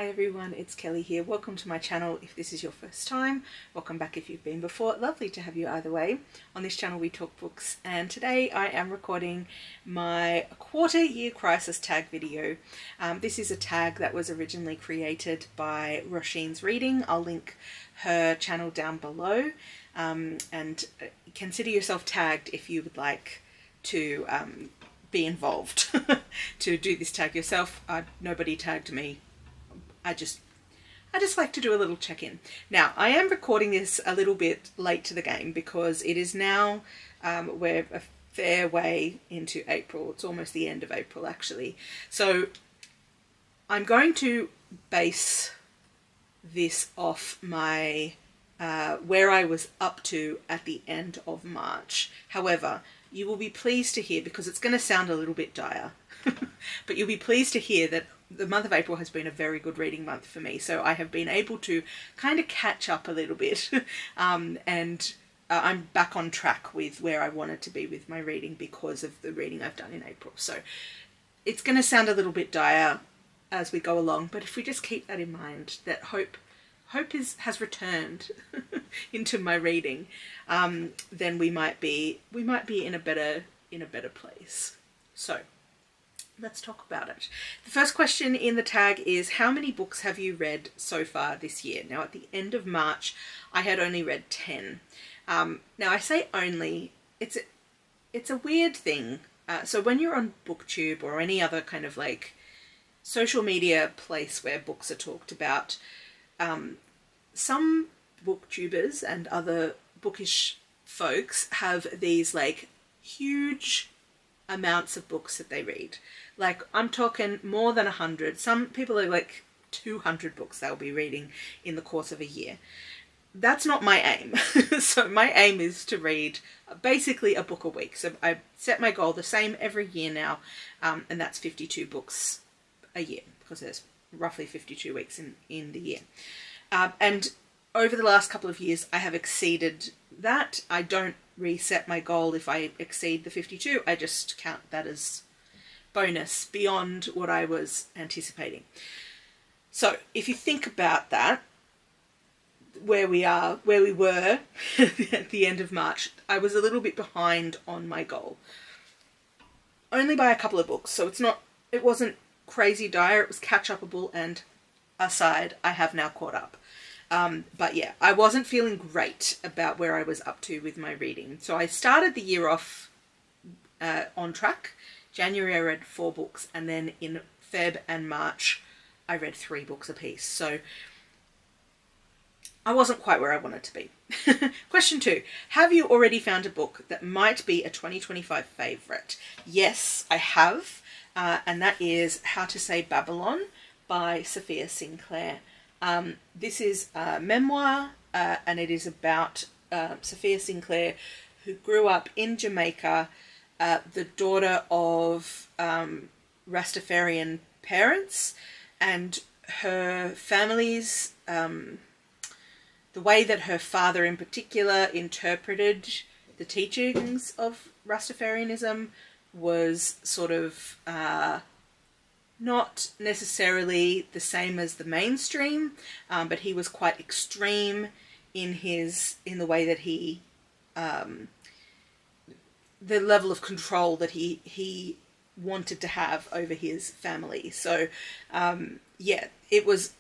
Hi everyone, it's Kelly here. Welcome to my channel if this is your first time. Welcome back if you've been before. Lovely to have you either way. On this channel we talk books, and today I am recording my quarter year crisis tag video. This is a tag that was originally created by Roisin's Reading. I'll link her channel down below, and consider yourself tagged if you would like to be involved to do this tag yourself. Nobody tagged me. I just like to do a little check-in. Now, I am recording this a little bit late to the game because it is now, we're a fair way into April. It's almost the end of April, actually. So I'm going to base this off my, where I was up to at the end of March. However, you will be pleased to hear, because it's going to sound a little bit dire, but you'll be pleased to hear that the month of April has been a very good reading month for me. So I have been able to kind of catch up a little bit, and I'm back on track with where I wanted to be with my reading because of the reading I've done in April. So it's going to sound a little bit dire as we go along, but if we just keep that in mind, that hope has returned into my reading, then we might be in a better place. So let's talk about it. The first question in the tag is, how many books have you read so far this year? Now, at the end of March, I had only read 10. Now, I say only, it's a weird thing. So when you're on Booktube or any other kind of like social media place where books are talked about, some Booktubers and other bookish folks have these like huge amounts of books that they read. Like, I'm talking more than 100. Some people are like 200 books they'll be reading in the course of a year. That's not my aim. So my aim is to read basically a book a week. So I set my goal the same every year now, and that's 52 books a year, because there's roughly 52 weeks in the year. And over the last couple of years, I have exceeded that. I don't reset my goal if I exceed the 52. I just count that as bonus beyond what I was anticipating. So if you think about that, where we were at the end of March, I was a little bit behind on my goal. Only by a couple of books, so it wasn't crazy dire, it was catch-upable, and aside, I have now caught up. But yeah, I wasn't feeling great about where I was up to with my reading. So I started the year off on track. January I read 4 books, and then in Feb and March I read 3 books apiece. So I wasn't quite where I wanted to be. Question 2. Have you already found a book that might be a 2025 favourite? Yes, I have. And that is How to Say Babylon by Safiya Sinclair. This is a memoir, and it is about Safiya Sinclair, who grew up in Jamaica, the daughter of Rastafarian parents, and her family's, the way that her father in particular interpreted the teachings of Rastafarianism was sort of not necessarily the same as the mainstream, but he was quite extreme in the way that he, the level of control that he wanted to have over his family. So yeah, it was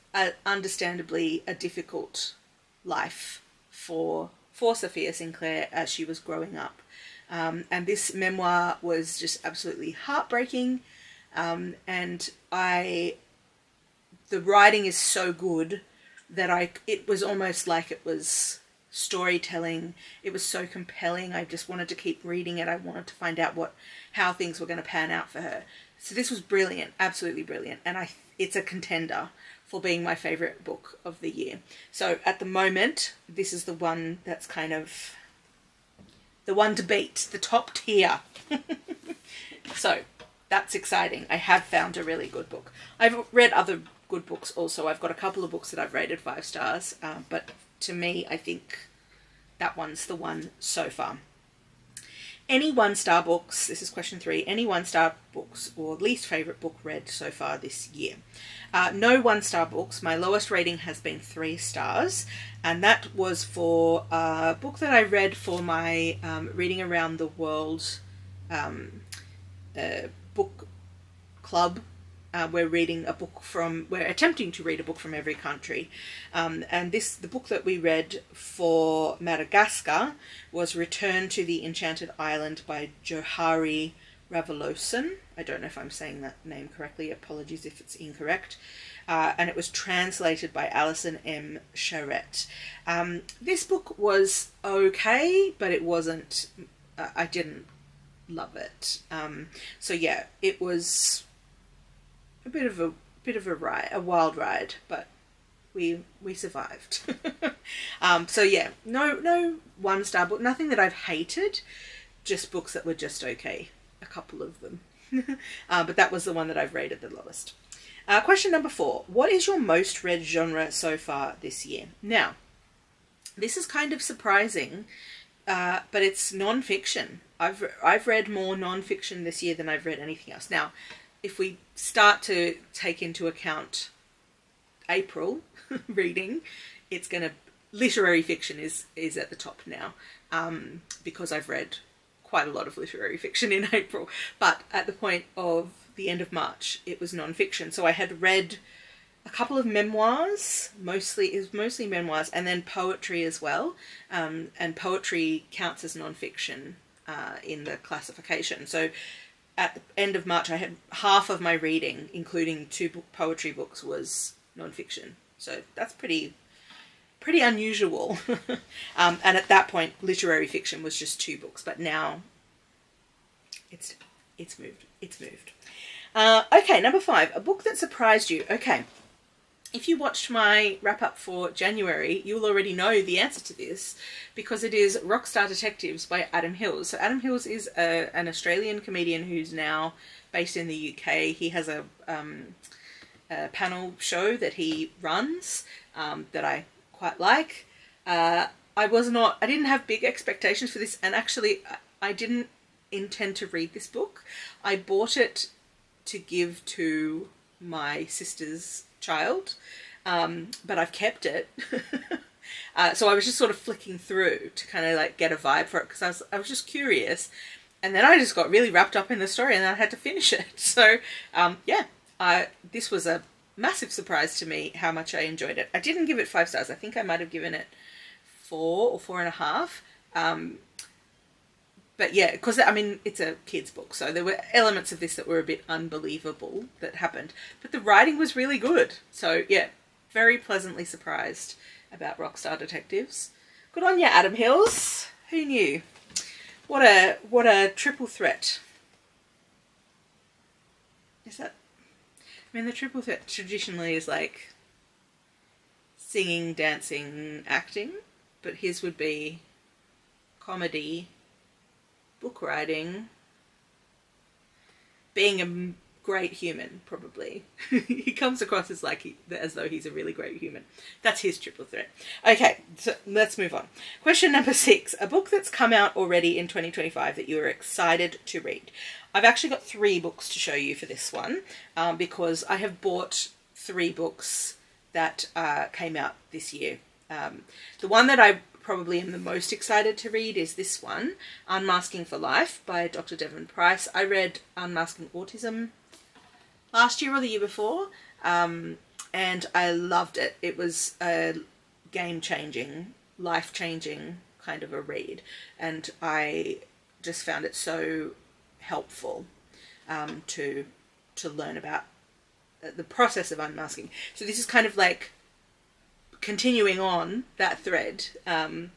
understandably a difficult life for Safiya Sinclair as she was growing up. And this memoir was just absolutely heartbreaking. And the writing is so good that it was almost like it was storytelling. It was so compelling. I just wanted to keep reading it. I wanted to find out how things were going to pan out for her. So this was brilliant, absolutely brilliant. And it's a contender for being my favourite book of the year. So at the moment, this is the one that's kind of the one to beat, the top tier. So that's exciting. I have found a really good book. I've read other good books also. I've got a couple of books that I've rated 5 stars, but to me, I think that one's the one so far. Any 1-star books, this is question 3, any 1-star books or least favourite book read so far this year? No 1-star books. My lowest rating has been 3 stars, and that was for a book that I read for my Reading Around the World book club. We're attempting to read a book from every country, and the book that we read for Madagascar was Return to the Enchanted Island by Johary Ravaloson. I don't know if I'm saying that name correctly, apologies if it's incorrect. And it was translated by Allison M. Charette. This book was okay, but it wasn't, I didn't love it. So yeah, it was a bit of a ride, a wild ride, but we survived. So yeah, no 1-star book, nothing that I've hated, just books that were just okay, a couple of them. But that was the one that I've rated the lowest. Question number 4, what is your most read genre so far this year? Now, this is kind of surprising, but it's non-fiction. I've read more non-fiction this year than I've read anything else. Now, if we start to take into account April reading, it's going to, literary fiction is at the top now, because I've read quite a lot of literary fiction in April. But at the point of the end of March, it was non-fiction. So I had read a couple of memoirs, mostly memoirs, and then poetry as well. And poetry counts as non-fiction in the classification. So at the end of March, I had half of my reading, including 2 poetry books, was non-fiction. So that's pretty unusual. And at that point, literary fiction was just 2 books, but now it's moved. Okay, number 5, a book that surprised you. Okay, if you watched my wrap-up for January, you'll already know the answer to this, because it is Rockstar Detectives by Adam Hills. So Adam Hills is an Australian comedian who's now based in the UK. He has a panel show that he runs that I quite like. I didn't have big expectations for this, and actually I didn't intend to read this book. I bought it to give to my sister's child, but I've kept it. So I was just sort of flicking through to kind of like get a vibe for it, because I was just curious, and then I just got really wrapped up in the story and I had to finish it. So yeah, this was a massive surprise to me how much I enjoyed it. I didn't give it 5 stars. I think I might have given it 4 or 4.5. But yeah, because I mean, it's a kid's book, so there were elements of this that were a bit unbelievable that happened. But the writing was really good. So yeah, very pleasantly surprised about Rockstar Detectives. Good on you, Adam Hills. Who knew? What a triple threat. Is that? I mean, the triple threat traditionally is like singing, dancing, acting, but his would be comedy, book writing, being a great human, probably. He comes across as though he's a really great human. That's his triple threat. Okay, so let's move on. Question number 6, a book that's come out already in 2025 that you're excited to read. I've actually got 3 books to show you for this one, because I have bought 3 books that came out this year. The one that I probably am the most excited to read is this one, Unmasking for Life by Dr. Devon Price. I read Unmasking Autism last year or the year before, and I loved it. It was a game-changing, life-changing kind of a read, and I just found it so helpful to learn about the process of unmasking. So this is kind of like continuing on that thread, a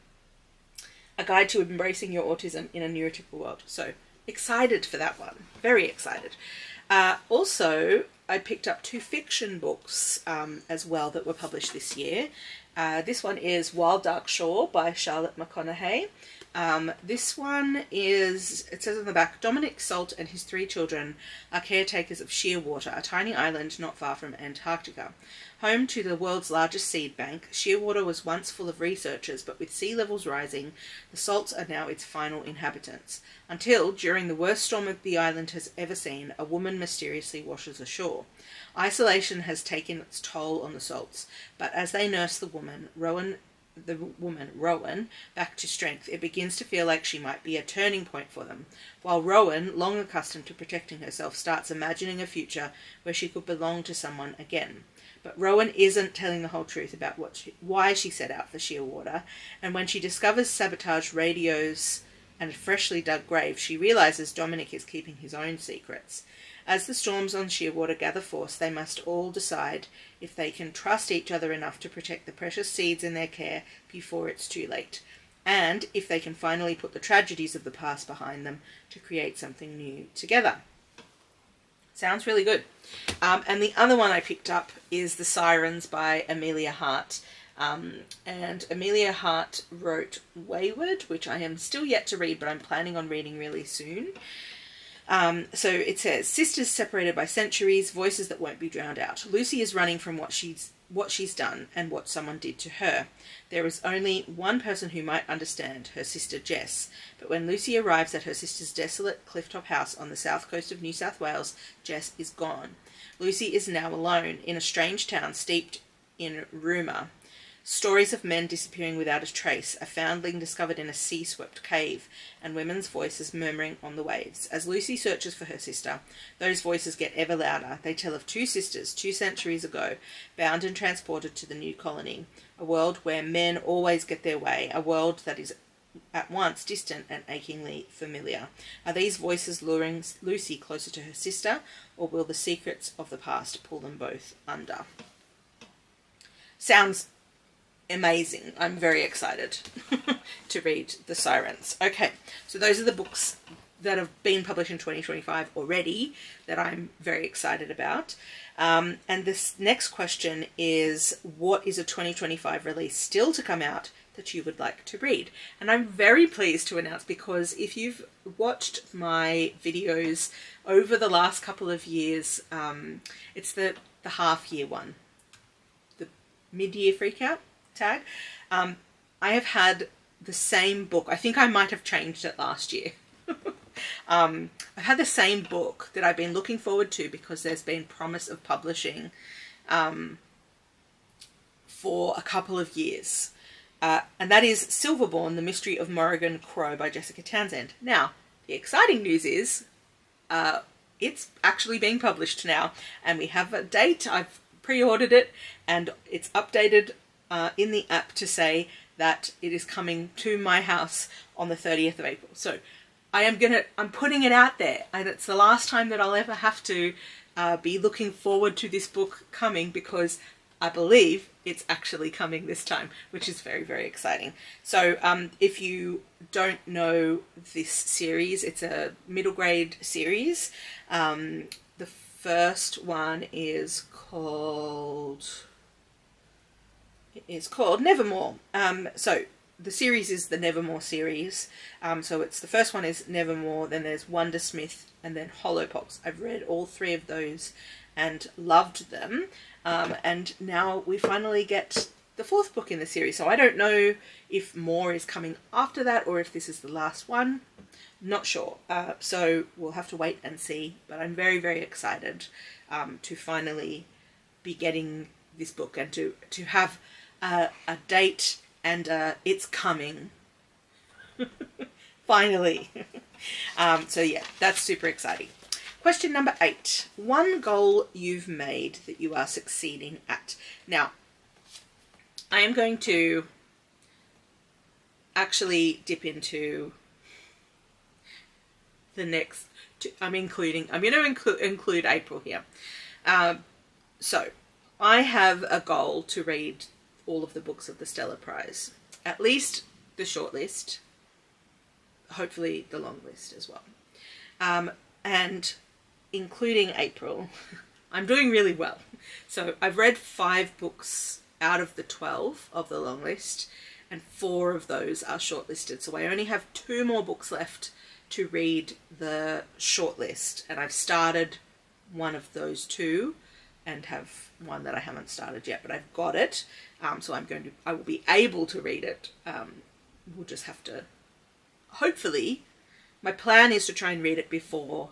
guide to embracing your autism in a neurotypical world. So excited for that one, very excited. Also, I picked up 2 fiction books as well that were published this year. This one is Wild Dark Shore by Charlotte McConaghy. This one is, it says on the back, Dominic Salt and his 3 children are caretakers of Shearwater, a tiny island not far from Antarctica. Home to the world's largest seed bank, Shearwater was once full of researchers, but with sea levels rising, the salts are now its final inhabitants. Until, during the worst storm the island has ever seen, a woman mysteriously washes ashore. Isolation has taken its toll on the salts, but as they nurse the woman, Rowan, back to strength, it begins to feel like she might be a turning point for them, while Rowan, long accustomed to protecting herself, starts imagining a future where she could belong to someone again. But Rowan isn't telling the whole truth about why she set out for Shearwater, and when she discovers sabotaged radios and a freshly dug grave, she realizes Dominic is keeping his own secrets. As the storms on Shearwater gather force, they must all decide if they can trust each other enough to protect the precious seeds in their care before it's too late, and if they can finally put the tragedies of the past behind them to create something new together. Sounds really good. And the other one I picked up is The Sirens by Amelia Hart. And Amelia Hart wrote Wayward, which I am still yet to read, but I'm planning on reading really soon. So it says, sisters separated by centuries, voices that won't be drowned out. Lucy is running from what she's done and what someone did to her. There is only one person who might understand, her sister Jess. But when Lucy arrives at her sister's desolate clifftop house on the south coast of New South Wales, Jess is gone. Lucy is now alone in a strange town steeped in rumour. Stories of men disappearing without a trace, a foundling discovered in a sea-swept cave, and women's voices murmuring on the waves. As Lucy searches for her sister, those voices get ever louder. They tell of 2 sisters 2 centuries ago, bound and transported to the new colony, a world where men always get their way, a world that is at once distant and achingly familiar. Are these voices luring Lucy closer to her sister, or will the secrets of the past pull them both under? Sounds amazing. I'm very excited to read The Sirens. Okay, so those are the books that have been published in 2025 already that I'm very excited about. And this next question is, what is a 2025 release still to come out that you would like to read? And I'm very pleased to announce, because if you've watched my videos over the last couple of years, it's the half-year one, the mid-year freakout tag. I have had the same book. I think I might have changed it last year. I've had the same book that I've been looking forward to because there's been promise of publishing for a couple of years. And that is Silverborn, The Mystery of Morrigan Crow by Jessica Townsend. Now, the exciting news is it's actually being published now, and we have a date. I've pre-ordered it, and it's updated in the app to say that it is coming to my house on the 30th of April. So I'm putting it out there, and it's the last time that I'll ever have to be looking forward to this book coming, because I believe it's actually coming this time, which is very, very exciting. So if you don't know this series, it's a middle grade series. The first one is called Nevermore. So the series is the Nevermore series. So it's, the first one is Nevermore, then there's Wondersmith, and then Hollowpox. I've read all 3 of those and loved them. And now we finally get the 4th book in the series. So I don't know if more is coming after that, or if this is the last one. Not sure. So we'll have to wait and see. But I'm very, very excited to finally be getting this book, and to have a date, and it's coming. Finally. So yeah, that's super exciting. Question number 8. One goal you've made that you are succeeding at. Now, I am going to actually dip into the next, I'm going to include April here. So I have a goal to read all of the books of the Stella Prize, at least the short list, hopefully the long list as well. And including April, I'm doing really well. So I've read 5 books out of the 12 of the long list, and 4 of those are shortlisted. So I only have 2 more books left to read the shortlist, and I've started one of those 2 and have one that I haven't started yet, but I've got it. So I will be able to read it. We'll just have to, hopefully, my plan is to try and read it before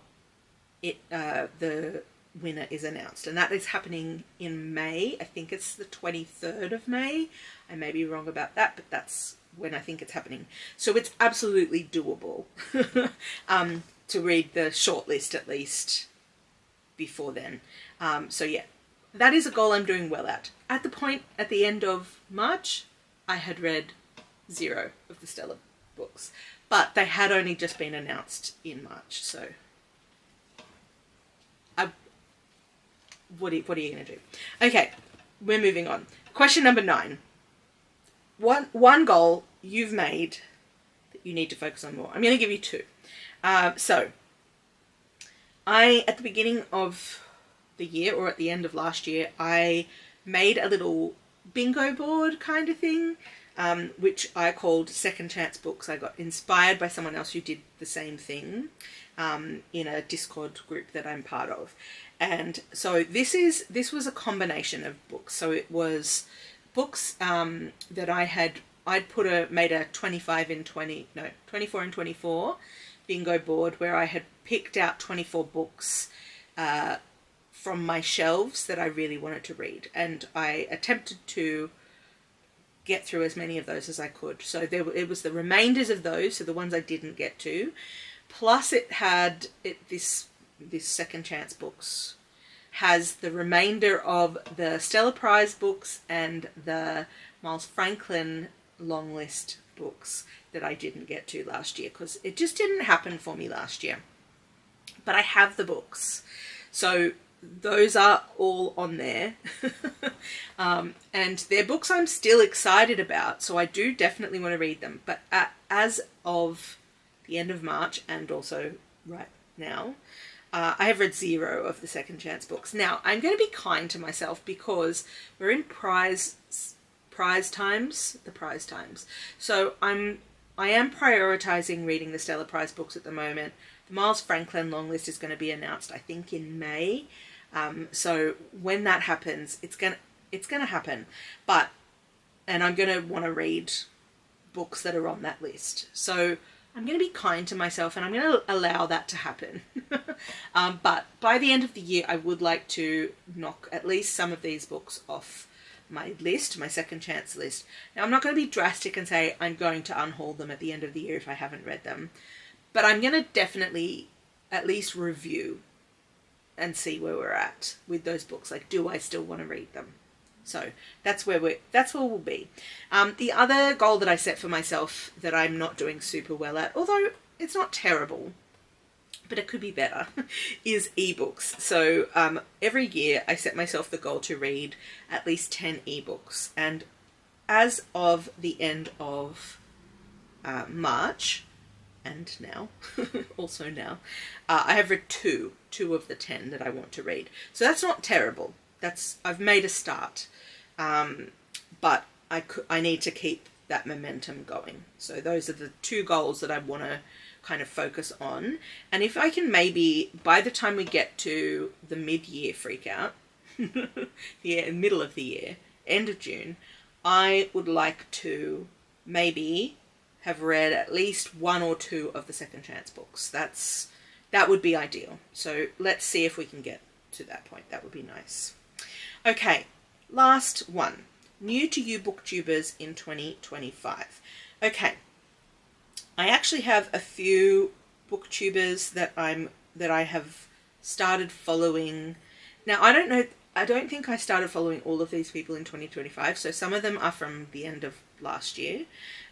the winner is announced, and that is happening in May. I think it's the 23rd of May. I may be wrong about that, but that's when I think it's happening. So it's absolutely doable to read the shortlist at least before then. So yeah, that is a goal I'm doing well at. At the point at the end of March, I had read 0 of the Stella books, but they had only just been announced in March. So what are you going to do? Okay, we're moving on. Question number 9. One goal you've made that you need to focus on more. I'm going to give you 2. So at the beginning of the year, or at the end of last year, I made a little bingo board kind of thing, which I called Second Chance Books. I got inspired by someone else who did the same thing in a Discord group that I'm part of. And so this was a combination of books. So it was books that I'd made a 24 and 24 bingo board where I had picked out 24 books from my shelves that I really wanted to read, and I attempted to get through as many of those as I could. So it was the remainders of those, so the ones I didn't get to, plus it had this Second Chance Books has the remainder of the Stella Prize books and the Miles Franklin long list books that I didn't get to last year because it just didn't happen for me last year. But I have the books, so those are all on there. And they're books I'm still excited about, so I do definitely want to read them. But as of the end of March, and also right now, I have read 0 of the Second Chance books. Now, I'm going to be kind to myself because we're in prize times. So I am prioritizing reading the Stella Prize books at the moment. The Miles Franklin long list is going to be announced, I think, in May. So when that happens, it's gonna happen. And I'm gonna want to read books that are on that list. So I'm going to be kind to myself and I'm going to allow that to happen. But by the end of the year, I would like to knock at least some of these books off my list, my Second Chance list. Now, I'm not going to be drastic and say I'm going to unhaul them at the end of the year if I haven't read them. But I'm going to definitely at least review and see where we're at with those books. Like, do I still want to read them? So that's where we'll be. The other goal that I set for myself that I'm not doing super well at, although it's not terrible, but it could be better, is ebooks. So every year I set myself the goal to read at least 10 ebooks. And as of the end of March, and now, also now, I have read two of the 10 that I want to read. So that's not terrible. I've made a start, but I need to keep that momentum going. So those are the 2 goals that I want to kind of focus on. And if I can maybe, by the time we get to the mid-year freak out, middle of the year, end of June, I would like to maybe have read at least 1 or 2 of the Second Chance books. That would be ideal. So let's see if we can get to that point. That would be nice. Okay, last one. New to you Booktubers in 2025. Okay, I actually have a few Booktubers that I have started following. Now, I don't think I started following all of these people in 2025, so some of them are from the end of last year,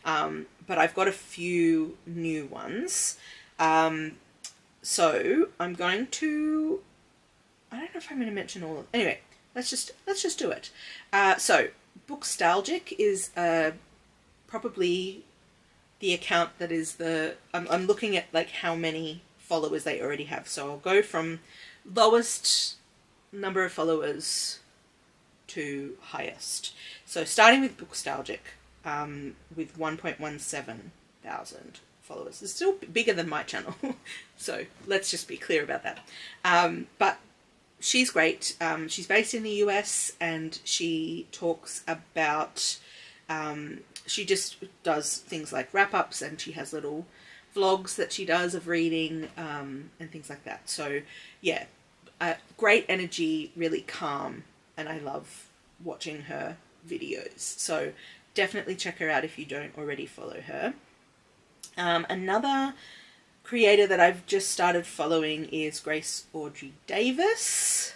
but I've got a few new ones. So I'm going to, I don't know if I'm going to mention all of them. Anyway, let's just do it. So Bookstalgic is probably the account that is I'm looking at like how many followers they already have. So I'll go from lowest number of followers to highest. So starting with Bookstalgic, with 1.17 thousand followers. It's still bigger than my channel, so let's just be clear about that. But she's great. She's based in the US, and she talks about, she just does things like wrap-ups, and she has little vlogs that she does of reading, and things like that. So yeah, great energy, really calm, and I love watching her videos. So definitely check her out if you don't already follow her. Another creator that I've just started following is Grace Audrey Davis.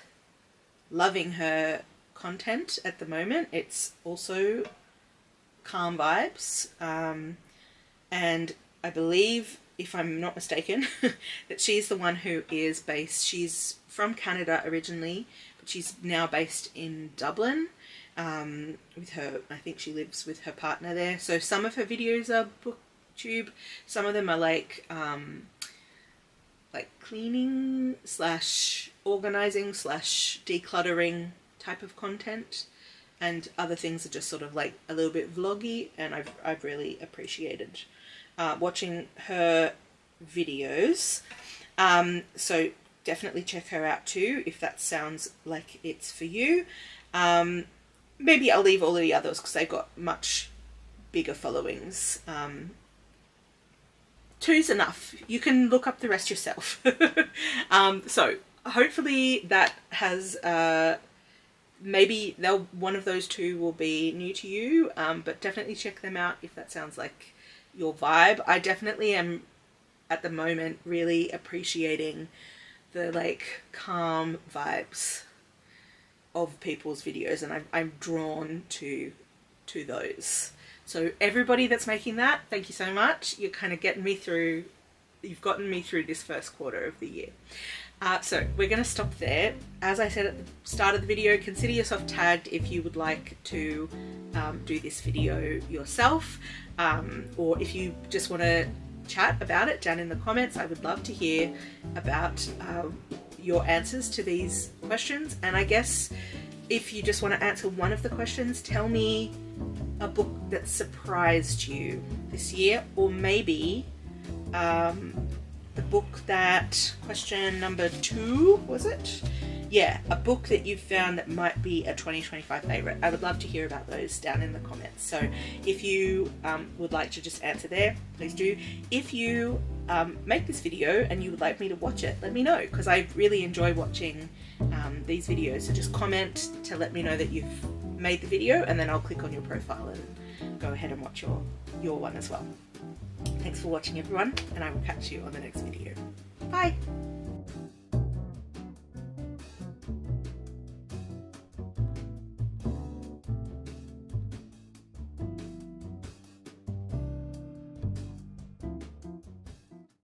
Loving her content at the moment. It's also calm vibes, and I believe, if I'm not mistaken, that she's the one who is based, she's from Canada originally, but she's now based in Dublin, with her, I think she lives with her partner there. So some of her videos are booktube, some of them are like cleaning slash organizing slash decluttering type of content, and other things are just sort of like a little bit vloggy, and I've really appreciated watching her videos. So definitely check her out too if that sounds like it's for you. Maybe I'll leave all of the others because they've got much bigger followings. Two's enough. You can look up the rest yourself. So hopefully that has maybe one of those two will be new to you, but definitely check them out if that sounds like your vibe. I definitely am at the moment really appreciating the like calm vibes of people's videos, and I'm drawn to those. So everybody that's making that, thank you so much. You're kind of getting me through, you've gotten me through this first quarter of the year. So we're going to stop there. As I said at the start of the video, consider yourself tagged if you would like to do this video yourself, or if you just want to chat about it down in the comments. I would love to hear about your answers to these questions. And I guess if you just want to answer one of the questions, tell me a book that surprised you this year, or maybe the book that, question number 2, was it? Yeah, a book that you've found that might be a 2025 favourite. I would love to hear about those down in the comments. So if you would like to just answer there, please do. If you make this video and you would like me to watch it, let me know, because I really enjoy watching these videos. So just comment to let me know that you've made the video, and then I'll click on your profile and go ahead and watch your one as well. Thanks for watching everyone, and I will catch you on the next video. Bye!